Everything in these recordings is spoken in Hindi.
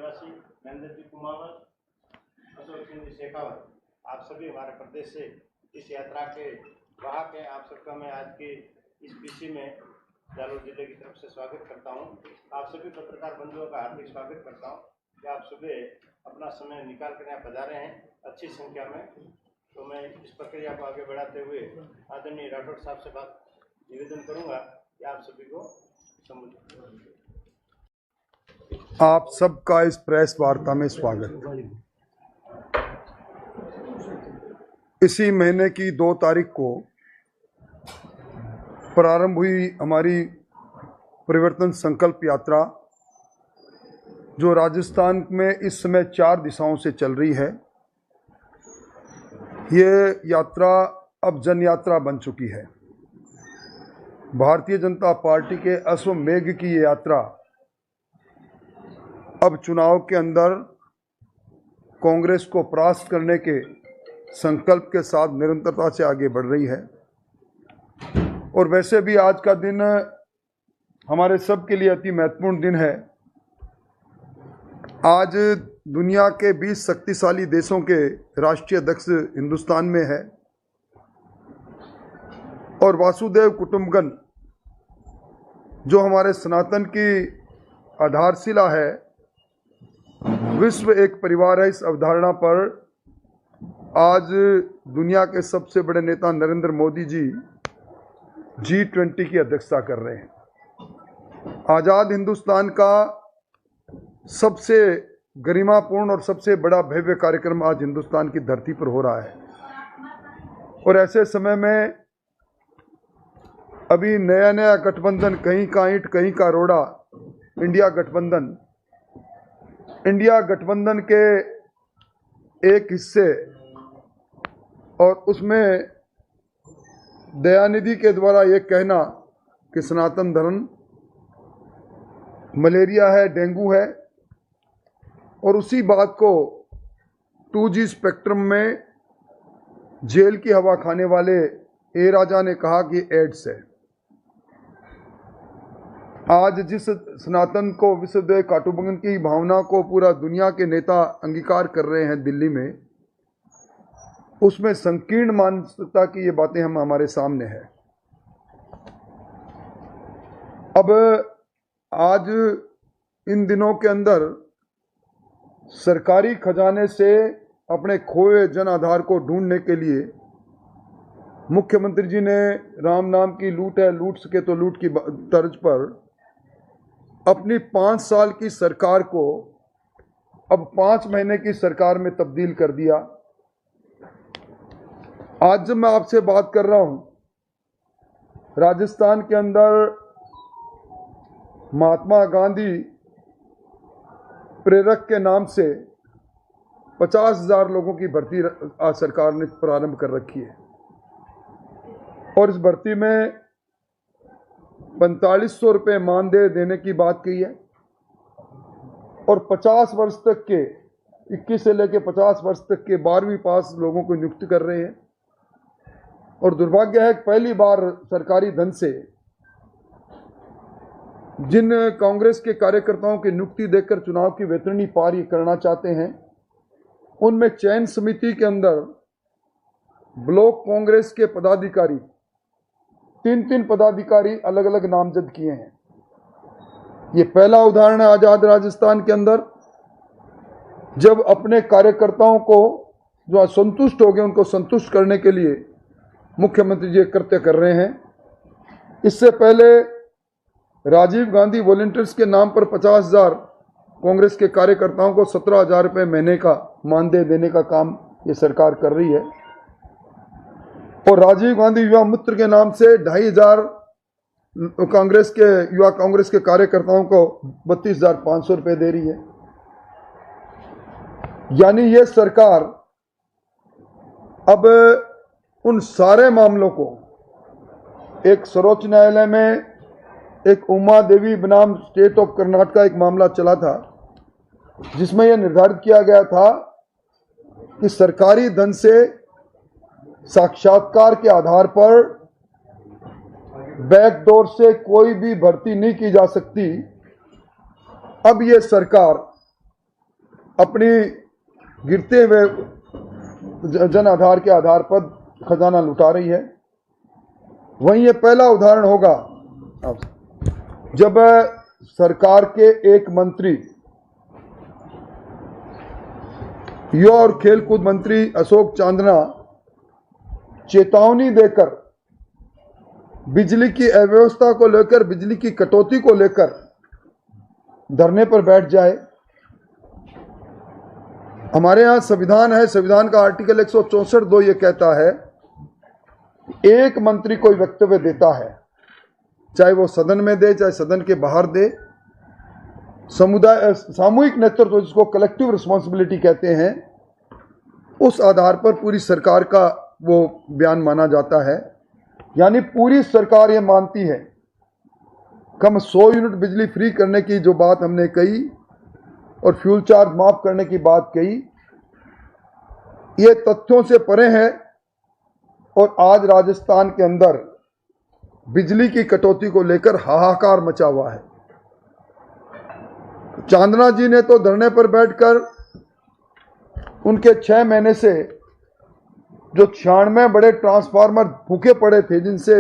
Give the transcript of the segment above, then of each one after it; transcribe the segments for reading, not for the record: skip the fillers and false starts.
निवासी महेंद्र जी कुमावत, अशोक सिंह जी शेखावत, आप सभी हमारे प्रदेश से इस यात्रा के वाहक हैं। आप सबका मैं आज के इस पीसी में जालौर जिले की तरफ से स्वागत करता हूं। आप सभी पत्रकार बंधुओं का हार्दिक स्वागत करता हूं कि आप सुबह अपना समय निकाल कर यहाँ पधारे हैं अच्छी संख्या में। तो मैं इस प्रक्रिया को आगे बढ़ाते हुए आदरणीय राठौड़ साहब से बात निवेदन करूंगा कि आप सभी को संबोधित करें। आप सबका इस प्रेस वार्ता में स्वागत। इसी महीने की 2 तारीख को प्रारंभ हुई हमारी परिवर्तन संकल्प यात्रा, जो राजस्थान में इस समय 4 दिशाओं से चल रही है। ये यात्रा अब जन यात्रा बन चुकी है। भारतीय जनता पार्टी के अश्वमेघ की ये यात्रा अब चुनाव के अंदर कांग्रेस को परास्त करने के संकल्प के साथ निरंतरता से आगे बढ़ रही है। और वैसे भी आज का दिन हमारे सब के लिए अति महत्वपूर्ण दिन है। आज दुनिया के 20 शक्तिशाली देशों के राष्ट्रीय अध्यक्ष हिंदुस्तान में है और वासुदेव कुटुंबकम, जो हमारे सनातन की आधारशिला है, विश्व एक परिवार है, इस अवधारणा पर आज दुनिया के सबसे बड़े नेता नरेंद्र मोदी जी G20 की अध्यक्षता कर रहे हैं। आज़ाद हिंदुस्तान का सबसे गरिमापूर्ण और सबसे बड़ा भव्य कार्यक्रम आज हिंदुस्तान की धरती पर हो रहा है। और ऐसे समय में अभी नया नया गठबंधन, कहीं का ईंट कहीं का रोड़ा, इंडिया गठबंधन के एक हिस्से, और उसमें दयानिधि के द्वारा ये कहना कि सनातन धर्म मलेरिया है, डेंगू है, और उसी बात को 2G स्पेक्ट्रम में जेल की हवा खाने वाले ए राजा ने कहा कि एड्स है। आज जिस सनातन को विश्वदेव काटुबंगन की भावना को पूरा दुनिया के नेता अंगीकार कर रहे हैं दिल्ली में, उसमें संकीर्ण मानसिकता की ये बातें हमारे सामने है। अब आज इन दिनों के अंदर सरकारी खजाने से अपने खोए जन आधार को ढूंढने के लिए मुख्यमंत्री जी ने राम नाम की लूट है, लूट सके तो लूट की तर्ज पर अपनी 5 साल की सरकार को अब 5 महीने की सरकार में तब्दील कर दिया। आज जब मैं आपसे बात कर रहा हूं, राजस्थान के अंदर महात्मा गांधी प्रेरक के नाम से 50,000 लोगों की भर्ती आज सरकार ने प्रारंभ कर रखी है। और इस भर्ती में 4500 रुपये मानदेय देने की बात कही है। और 50 वर्ष तक के, 21 से लेकर 50 वर्ष तक के 12वीं पास लोगों को नियुक्त कर रहे हैं। और दुर्भाग्य है कि पहली बार सरकारी धन से जिन कांग्रेस के कार्यकर्ताओं की नियुक्ति देकर चुनाव की वेतरणी पार ये करना चाहते हैं, उनमें चयन समिति के अंदर ब्लॉक कांग्रेस के पदाधिकारी 3 पदाधिकारी अलग अलग नामजद किए हैं। ये पहला उदाहरण है आजाद राजस्थान के अंदर, जब अपने कार्यकर्ताओं को जो असंतुष्ट हो गए उनको संतुष्ट करने के लिए मुख्यमंत्री जी कृत्य कर रहे हैं। इससे पहले राजीव गांधी वॉलंटियर्स के नाम पर 50,000 कांग्रेस के कार्यकर्ताओं को 17,000 रुपये महीने का मानदेय देने का काम ये सरकार कर रही है। और राजीव गांधी युवा मित्र के नाम से 2,500 युवा कांग्रेस के कार्यकर्ताओं को 32,500 रुपये दे रही है। यानी ये सरकार अब उन सारे मामलों को, एक सर्वोच्च न्यायालय में एक उमा देवी बनाम स्टेट ऑफ कर्नाटक एक मामला चला था, जिसमें यह निर्धारित किया गया था कि सरकारी धन से साक्षात्कार के आधार पर बैकडोर से कोई भी भर्ती नहीं की जा सकती। अब ये सरकार अपनी गिरते हुए जन आधार के आधार पर खजाना लुटा रही है। वहीं ये पहला उदाहरण होगा जब सरकार के एक मंत्री, युवा और खेलकूद मंत्री अशोक चांदना चेतावनी देकर बिजली की अव्यवस्था को लेकर, बिजली की कटौती को लेकर धरने पर बैठ जाए। हमारे यहाँ संविधान है, संविधान का आर्टिकल 164(2) ये कहता है एक मंत्री कोई वक्तव्य देता है, चाहे वो सदन में दे चाहे सदन के बाहर दे, समुदाय सामूहिक नेतृत्व जिसको कलेक्टिव रिस्पॉन्सिबिलिटी कहते हैं, उस आधार पर पूरी सरकार का वो बयान माना जाता है। यानी पूरी सरकार ये मानती है कि हम 100 यूनिट बिजली फ्री करने की जो बात हमने कही और फ्यूल चार्ज माफ करने की बात कही, ये तथ्यों से परे है। और आज राजस्थान के अंदर बिजली की कटौती को लेकर हाहाकार मचा हुआ है। चांदना जी ने तो धरने पर बैठकर उनके 6 महीने से जो 96 बड़े ट्रांसफार्मर फूके पड़े थे, जिनसे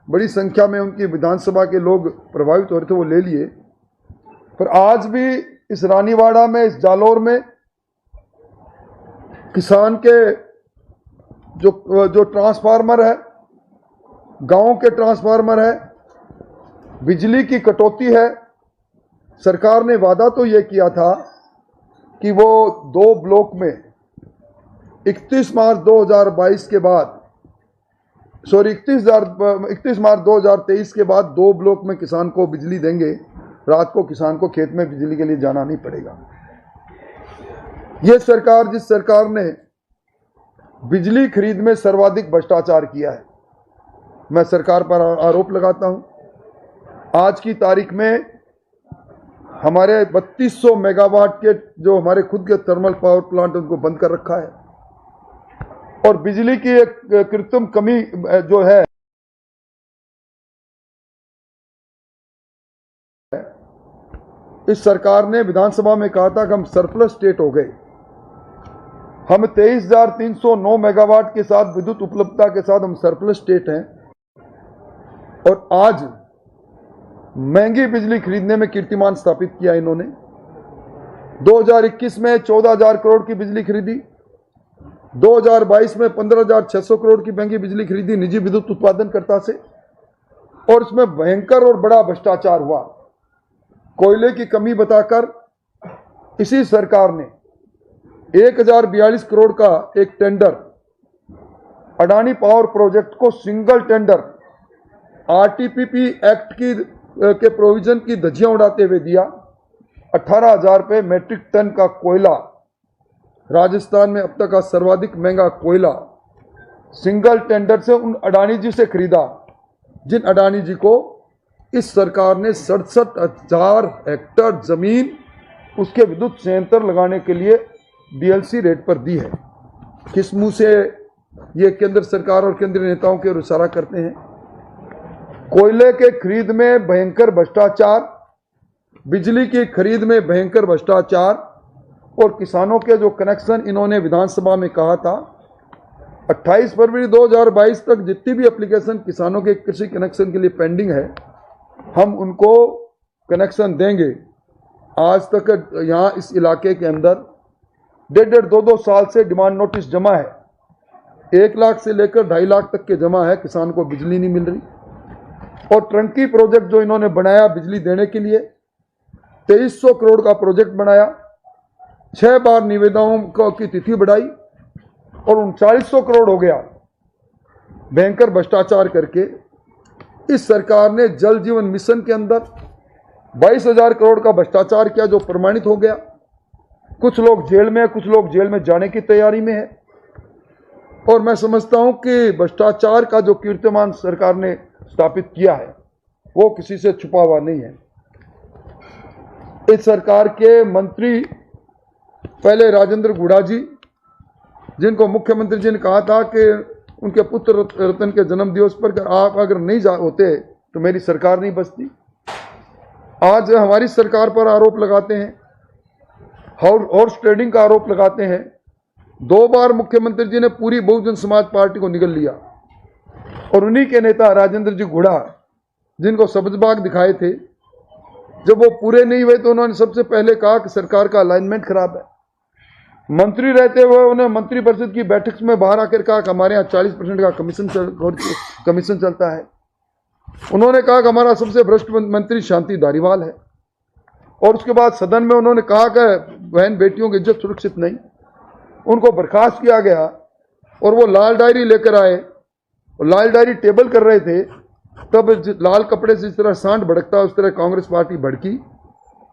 बड़ी संख्या में उनकी विधानसभा के लोग प्रभावित हो रहे थे, वो ले लिए। पर आज भी इस रानीवाड़ा में, इस जालोर में किसान के जो ट्रांसफार्मर है, गांव के ट्रांसफार्मर है, बिजली की कटौती है। सरकार ने वादा तो ये किया था कि वो 2 ब्लॉक में 31 मार्च 2022 के बाद, 31 मार्च 2023 के बाद 2 ब्लॉक में किसान को बिजली देंगे। रात को किसान को खेत में बिजली के लिए जाना नहीं पड़ेगा। ये सरकार, जिस सरकार ने बिजली खरीद में सर्वाधिक भ्रष्टाचार किया है, मैं सरकार पर आरोप लगाता हूं। आज की तारीख में हमारे 3200 मेगावाट के जो हमारे खुद के थर्मल पावर प्लांट उनको बंद कर रखा है। और बिजली की एक कृत्रिम कमी जो है, इस सरकार ने विधानसभा में कहा था कि हम सरप्लस स्टेट हो गए। हम 23,309 मेगावाट के साथ विद्युत उपलब्धता के साथ हम सरप्लस स्टेट हैं। और आज महंगी बिजली खरीदने में कीर्तिमान स्थापित किया इन्होंने। 2021 में 14,000 करोड़ की बिजली खरीदी, 2022 में 15,600 करोड़ की महंगी बिजली खरीदी निजी विद्युत उत्पादनकर्ता से। और इसमें भयंकर और बड़ा भ्रष्टाचार हुआ। कोयले की कमी बताकर इसी सरकार ने 1042 करोड़ का एक टेंडर अडानी पावर प्रोजेक्ट को सिंगल टेंडर आरटीपीपी एक्ट के प्रोविजन की धज्जियां उड़ाते हुए दिया। 18,000 रुपये मेट्रिक टन का कोयला, राजस्थान में अब तक का सर्वाधिक महंगा कोयला सिंगल टेंडर से उन अडानी जी से खरीदा, जिन अडानी जी को इस सरकार ने 67,000 हेक्टेयर जमीन उसके विद्युत संयंत्र लगाने के लिए डीएलसी रेट पर दी है। किस मुंह से ये केंद्र सरकार और केंद्रीय नेताओं के इशारा करते हैं? कोयले के खरीद में भयंकर भ्रष्टाचार, बिजली की खरीद में भयंकर भ्रष्टाचार, और किसानों के जो कनेक्शन इन्होंने विधानसभा में कहा था 28 फरवरी 2022 तक जितनी भी एप्लीकेशन किसानों के कृषि कनेक्शन के लिए पेंडिंग है, हम उनको कनेक्शन देंगे। आज तक यहाँ इस इलाके के अंदर 1.5-2 साल से डिमांड नोटिस जमा है। 1 लाख से लेकर 2.5 लाख तक के जमा है, किसान को बिजली नहीं मिल रही। और ट्रंकी प्रोजेक्ट जो इन्होंने बनाया बिजली देने के लिए, 2300 करोड़ का प्रोजेक्ट बनाया, 6 बार निविदाओं की तिथि बढ़ाई और 3900 करोड़ हो गया। भयंकर भ्रष्टाचार करके इस सरकार ने जल जीवन मिशन के अंदर 22,000 करोड़ का भ्रष्टाचार किया, जो प्रमाणित हो गया। कुछ लोग जेल में है, कुछ लोग जेल में जाने की तैयारी में है। और मैं समझता हूं कि भ्रष्टाचार का जो कीर्तिमान सरकार ने स्थापित किया है वो किसी से छुपा हुआ नहीं है। इस सरकार के मंत्री पहले राजेंद्र गुड़ा जी, जिनको मुख्यमंत्री जी ने कहा था कि उनके पुत्र रतन के जन्म दिवस पर आप अगर नहीं होते तो मेरी सरकार नहीं बचती, आज हमारी सरकार पर आरोप लगाते हैं। हॉर्स ट्रेडिंग का आरोप लगाते हैं। 2 बार मुख्यमंत्री जी ने पूरी बहुजन समाज पार्टी को निगल लिया और उन्हीं के नेता राजेंद्र जी गुढ़ा, जिनको सब्जबाग दिखाए थे, जब वो पूरे नहीं हुए तो उन्होंने सबसे पहले कहा कि सरकार का अलाइनमेंट खराब है। मंत्री रहते हुए उन्हें मंत्री परिषद की बैठक में बाहर आकर कहा कि हमारे यहाँ 40% का कमीशन चलता है। उन्होंने कहा कि हमारा सबसे भ्रष्ट मंत्री शांति धारीवाल है। और उसके बाद सदन में उन्होंने कहा कि बहन बेटियों की इज्जत सुरक्षित नहीं, उनको बर्खास्त किया गया। और वो लाल डायरी लेकर आए और लाल डायरी टेबल कर रहे थे, तब लाल कपड़े से इस तरह सांड भड़कता उस तरह कांग्रेस पार्टी भड़की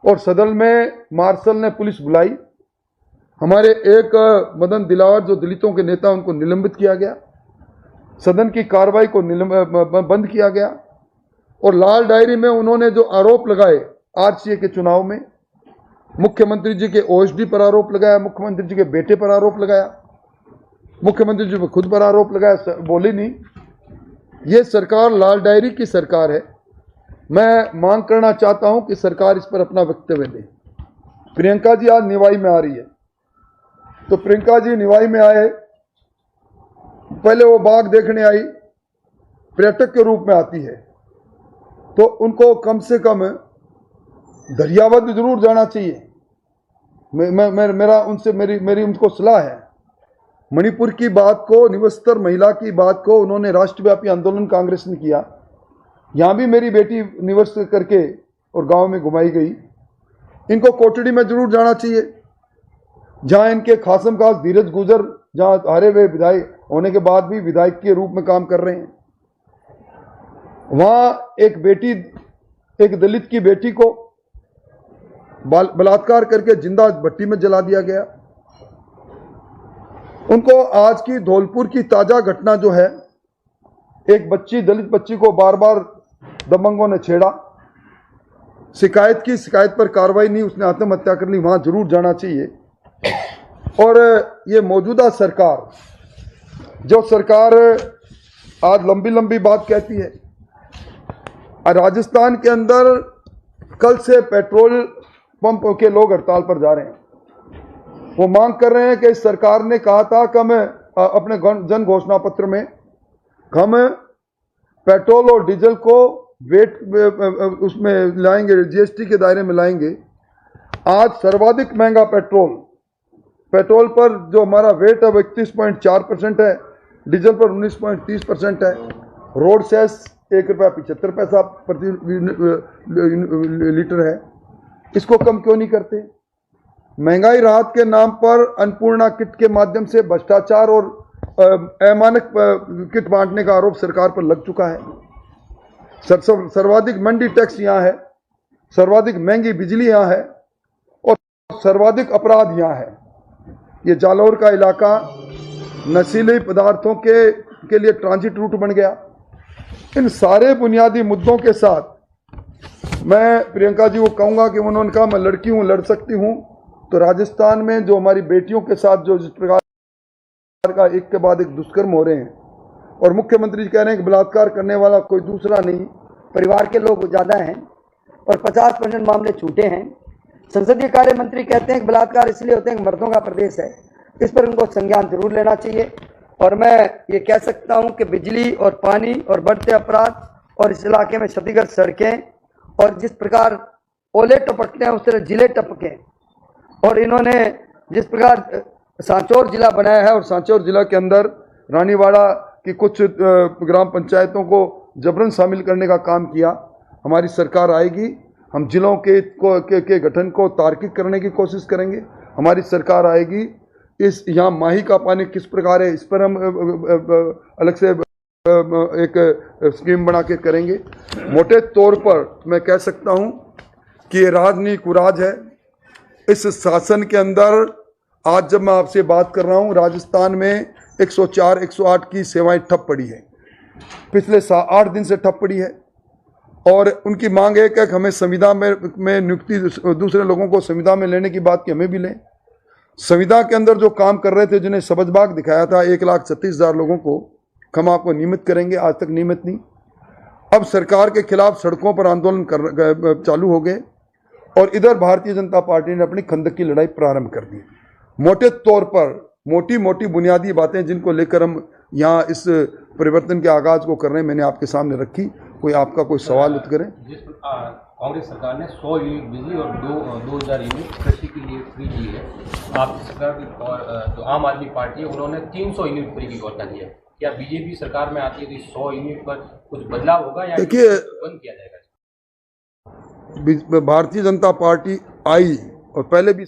और सदन में मार्शल ने पुलिस बुलाई। हमारे एक मदन दिलावर जो दलितों के नेता, उनको निलंबित किया गया, सदन की कार्रवाई को बंद किया गया। और लाल डायरी में उन्होंने जो आरोप लगाए आरसीए के चुनाव में, मुख्यमंत्री जी के ओएसडी पर आरोप लगाया, मुख्यमंत्री जी के बेटे पर आरोप लगाया, मुख्यमंत्री जी पर खुद पर आरोप लगाया, बोले नहीं। ये सरकार लाल डायरी की सरकार है। मैं मांग करना चाहता हूं कि सरकार इस पर अपना वक्तव्य दे। प्रियंका जी आज निवाई में आ रही है, तो प्रियंका जी निवाई में आए, पहले वो बाघ देखने आई, पर्यटक के रूप में आती है, तो उनको कम से कम दरियावद जरूर जाना चाहिए। मेरा उनसे मेरी उनको सलाह है। मणिपुर की बात को, निवस्तर महिला की बात को उन्होंने राष्ट्रव्यापी आंदोलन कांग्रेस ने किया। यहां भी मेरी बेटी निवस्त करके और गांव में घुमाई गई। इनको कोटड़ी में जरूर जाना चाहिए, जहां इनके खासम खास धीरज गुजर, जहां हारे हुए विधायक होने के बाद भी विधायक के रूप में काम कर रहे हैं। वहां एक दलित की बेटी को बलात्कार करके जिंदा भट्टी में जला दिया गया। उनको आज की धौलपुर की ताजा घटना जो है, एक दलित बच्ची को बार बार दबंगों ने छेड़ा, शिकायत पर कार्रवाई नहीं, उसने आत्महत्या कर ली। वहां जरूर जाना चाहिए। और ये मौजूदा सरकार, जो सरकार आज लंबी लंबी बात कहती है, राजस्थान के अंदर कल से पेट्रोल पंप के लोग हड़ताल पर जा रहे हैं। वो मांग कर रहे हैं कि इस सरकार ने कहा था कि हम अपने जन घोषणा पत्र में हम पेट्रोल और डीजल को वेट उसमें लाएंगे, जीएसटी के दायरे में लाएंगे। आज सर्वाधिक महंगा पेट्रोल पर जो हमारा वेट है 31.4% है, डीजल पर 19.30% है, रोड सेस ₹1.75 प्रति लीटर है। इसको कम क्यों नहीं करते? महंगाई राहत के नाम पर अन्नपूर्णा किट के माध्यम से भ्रष्टाचार और अमानक किट बांटने का आरोप सरकार पर लग चुका है। सर्वाधिक मंडी टैक्स यहाँ है, सर्वाधिक महंगी बिजली यहाँ है और सर्वाधिक अपराध यहाँ है। ये जालौर का इलाका नशीले पदार्थों के लिए ट्रांजिट रूट बन गया। इन सारे बुनियादी मुद्दों के साथ मैं प्रियंका जी को कहूंगा कि उन्होंने कहा मैं लड़की हूं, लड़ सकती हूं, तो राजस्थान में जो हमारी बेटियों के साथ जो जिस प्रकार का एक के बाद एक दुष्कर्म हो रहे हैं, और मुख्यमंत्री जी कह रहे हैं कि बलात्कार करने वाला कोई दूसरा नहीं, परिवार के लोग ज़्यादा हैं और 50% मामले छूटे हैं। संसदीय कार्य मंत्री कहते हैं कि बलात्कार इसलिए होते हैं कि मर्दों का प्रदेश है। इस पर उनको संज्ञान जरूर लेना चाहिए। और मैं ये कह सकता हूं कि बिजली और पानी और बढ़ते अपराध और इस इलाके में क्षतिग्रस्त सड़कें और जिस प्रकार ओले टपकते हैं उस तरह जिले टपके, और इन्होंने जिस प्रकार सांचौर जिला बनाया है और सांचौर जिला के अंदर रानीवाड़ा की कुछ ग्राम पंचायतों को जबरन शामिल करने का काम किया। हमारी सरकार आएगी, हम जिलों के गठन को तार्किक करने की कोशिश करेंगे। हमारी सरकार आएगी, इस यहाँ माही का पानी किस प्रकार है इस पर हम अलग से एक स्कीम बना के करेंगे। मोटे तौर पर मैं कह सकता हूँ कि ये राजनीतिक कुराज है इस शासन के अंदर। आज जब मैं आपसे बात कर रहा हूँ, राजस्थान में 104, 108 की सेवाएं ठप पड़ी है, पिछले 8 दिन से ठप पड़ी है। और उनकी मांग है कि हमें संविदा में नियुक्ति, दूसरे लोगों को संविदा में लेने की बात कि हमें भी लें। संविदा के अंदर जो काम कर रहे थे, जिन्हें सब्जबाग दिखाया था 1,36,000 लोगों को, हम आपको नियमित करेंगे, आज तक नियमित नहीं। अब सरकार के खिलाफ सड़कों पर आंदोलन चालू हो गए और इधर भारतीय जनता पार्टी ने अपनी खंदक की लड़ाई प्रारंभ कर दी। मोटे तौर पर मोटी मोटी बुनियादी बातें जिनको लेकर हम यहाँ इस परिवर्तन के आगाज को कर रहे हैं, मैंने आपके सामने रखी। कोई आपका कोई सवाल उत्तर करें। कांग्रेस सरकार ने 100 यूनिट बिजली और 2000 यूनिट कृषि के लिए फ्री दी है। आपकी सरकार की और जो आम आदमी पार्टी है उन्होंने 300 यूनिट फ्री की घोषणा की है। क्या बीजेपी सरकार में आती है तो 100 यूनिट पर कुछ बदलाव होगा या देखिए, बंद किया जाएगा? भारतीय जनता पार्टी आई और पहले भी